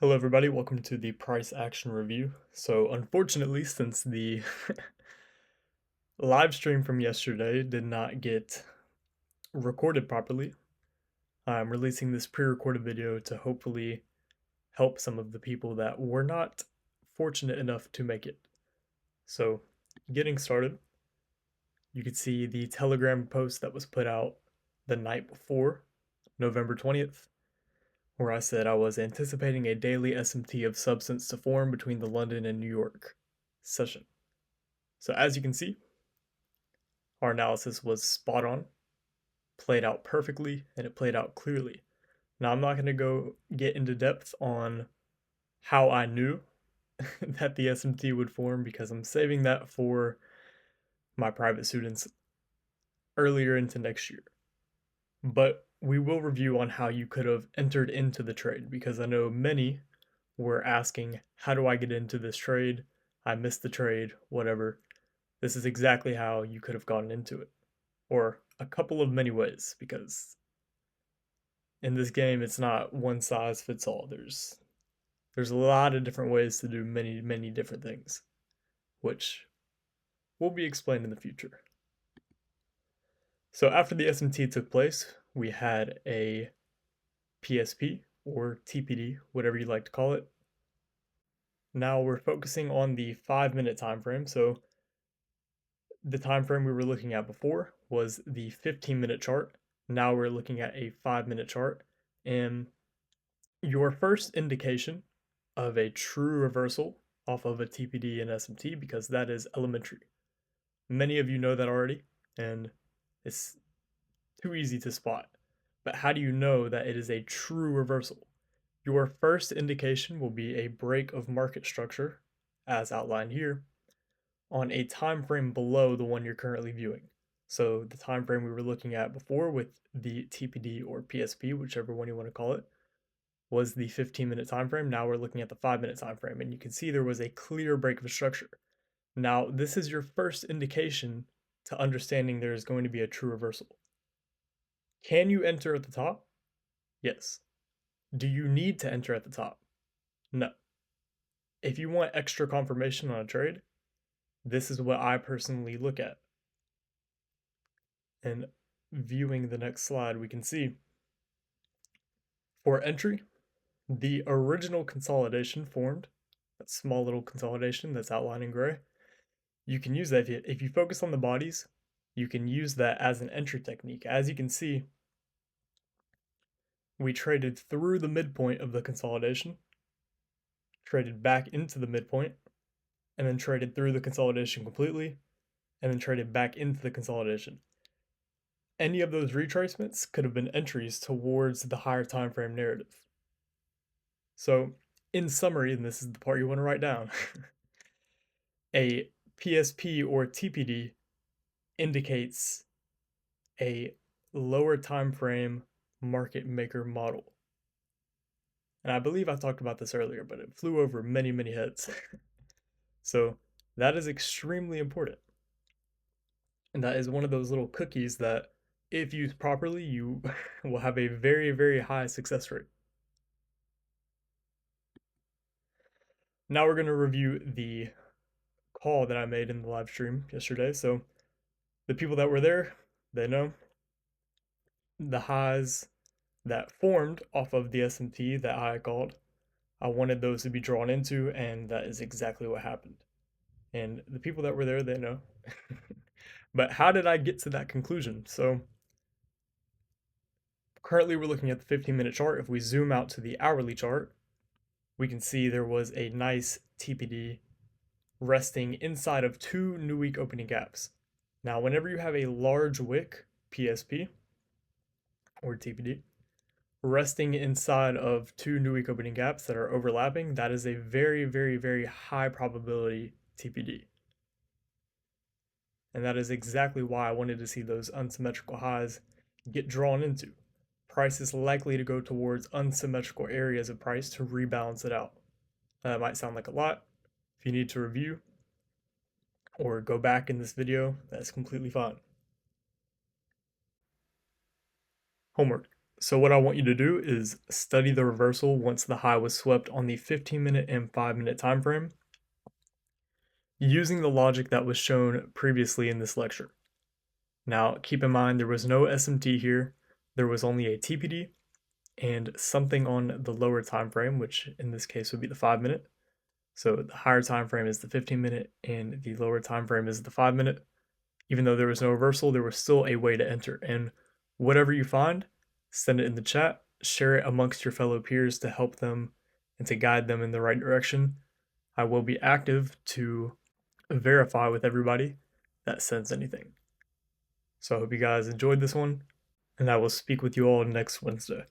Hello everybody, welcome to the price action review. So unfortunately, since the live stream from yesterday did not get recorded properly, I'm releasing this pre-recorded video to hopefully help some of the people that were not fortunate enough to make it. So getting started, you can see the Telegram post that was put out the night before, November 20th, where I said I was anticipating a daily SMT of substance to form between the London and New York session. So as you can see, our analysis was spot on, played out perfectly, and it played out clearly. Now I'm not going to get into depth on how I knew that the SMT would form because I'm saving that for my private students earlier into next year. But we will review on how you could have entered into the trade because I know many were asking, how do I get into this trade? I missed the trade, whatever. This is exactly how you could have gotten into it, or a couple of many ways, because in this game it's not one size fits all. There's a lot of different ways to do many different things, which will be explained in the future. So after the SMT took place, we had a PSP or TPD, whatever you like to call it. Now we're focusing on the 5-minute time frame. So the time frame we were looking at before was the 15-minute chart. Now we're looking at a 5-minute chart, and your first indication of a true reversal off of a TPD and SMT, because that is elementary. Many of you know that already, and it's too easy to spot. But how do you know that it is a true reversal? Your first indication will be a break of market structure, as outlined here, on a time frame below the one you're currently viewing. So the time frame we were looking at before with the TPD or PSP, whichever one you want to call it, was the 15-minute time frame. Now we're looking at the 5-minute time frame, and you can see there was a clear break of structure. Now, this is your first indication to understanding there is going to be a true reversal. Can you enter at the top? Yes. Do you need to enter at the top? No. If you want extra confirmation on a trade, this is what I personally look at. And viewing the next slide, we can see for entry, the original consolidation formed, that small little consolidation that's outlined in gray. You can use that if you focus on the bodies, you can use that as an entry technique. As you can see, we traded through the midpoint of the consolidation, traded back into the midpoint, and then traded through the consolidation completely, and then traded back into the consolidation. Any of those retracements could have been entries towards the higher time frame narrative. So, in summary, and this is the part you want to write down, a PSP or TPD indicates a lower time frame market maker model. And I believe I talked about this earlier, but it flew over many heads. So that is extremely important. And that is one of those little cookies that if used properly, you will have a very high success rate. Now we're going to review the call that I made in the live stream yesterday. So the people that were there, they know the highs that formed off of the SMT that I called. I wanted those to be drawn into, and that is exactly what happened. And the people that were there, they know. But how did I get to that conclusion? So currently we're looking at the 15-minute chart. If we zoom out to the hourly chart, we can see there was a nice TPD resting inside of two new week opening gaps. Now, whenever you have a large wick, PSP or TPD, resting inside of two new week opening gaps that are overlapping, that is a very high probability TPD. And that is exactly why I wanted to see those unsymmetrical highs get drawn into. Price is likely to go towards unsymmetrical areas of price to rebalance it out. That might sound like a lot. If you need to review or go back in this video, that's completely fine. Homework. So what I want you to do is study the reversal once the high was swept on the 15-minute and 5-minute time frame, using the logic that was shown previously in this lecture. Now, keep in mind there was no SMT here, there was only a TPD and something on the lower time frame, which in this case would be the 5-minute. So the higher time frame is the 15-minute and the lower time frame is the 5-minute. Even though there was no reversal, there was still a way to enter. And whatever you find, send it in the chat, share it amongst your fellow peers to help them and to guide them in the right direction. I will be active to verify with everybody that sends anything. So I hope you guys enjoyed this one, and I will speak with you all next Wednesday.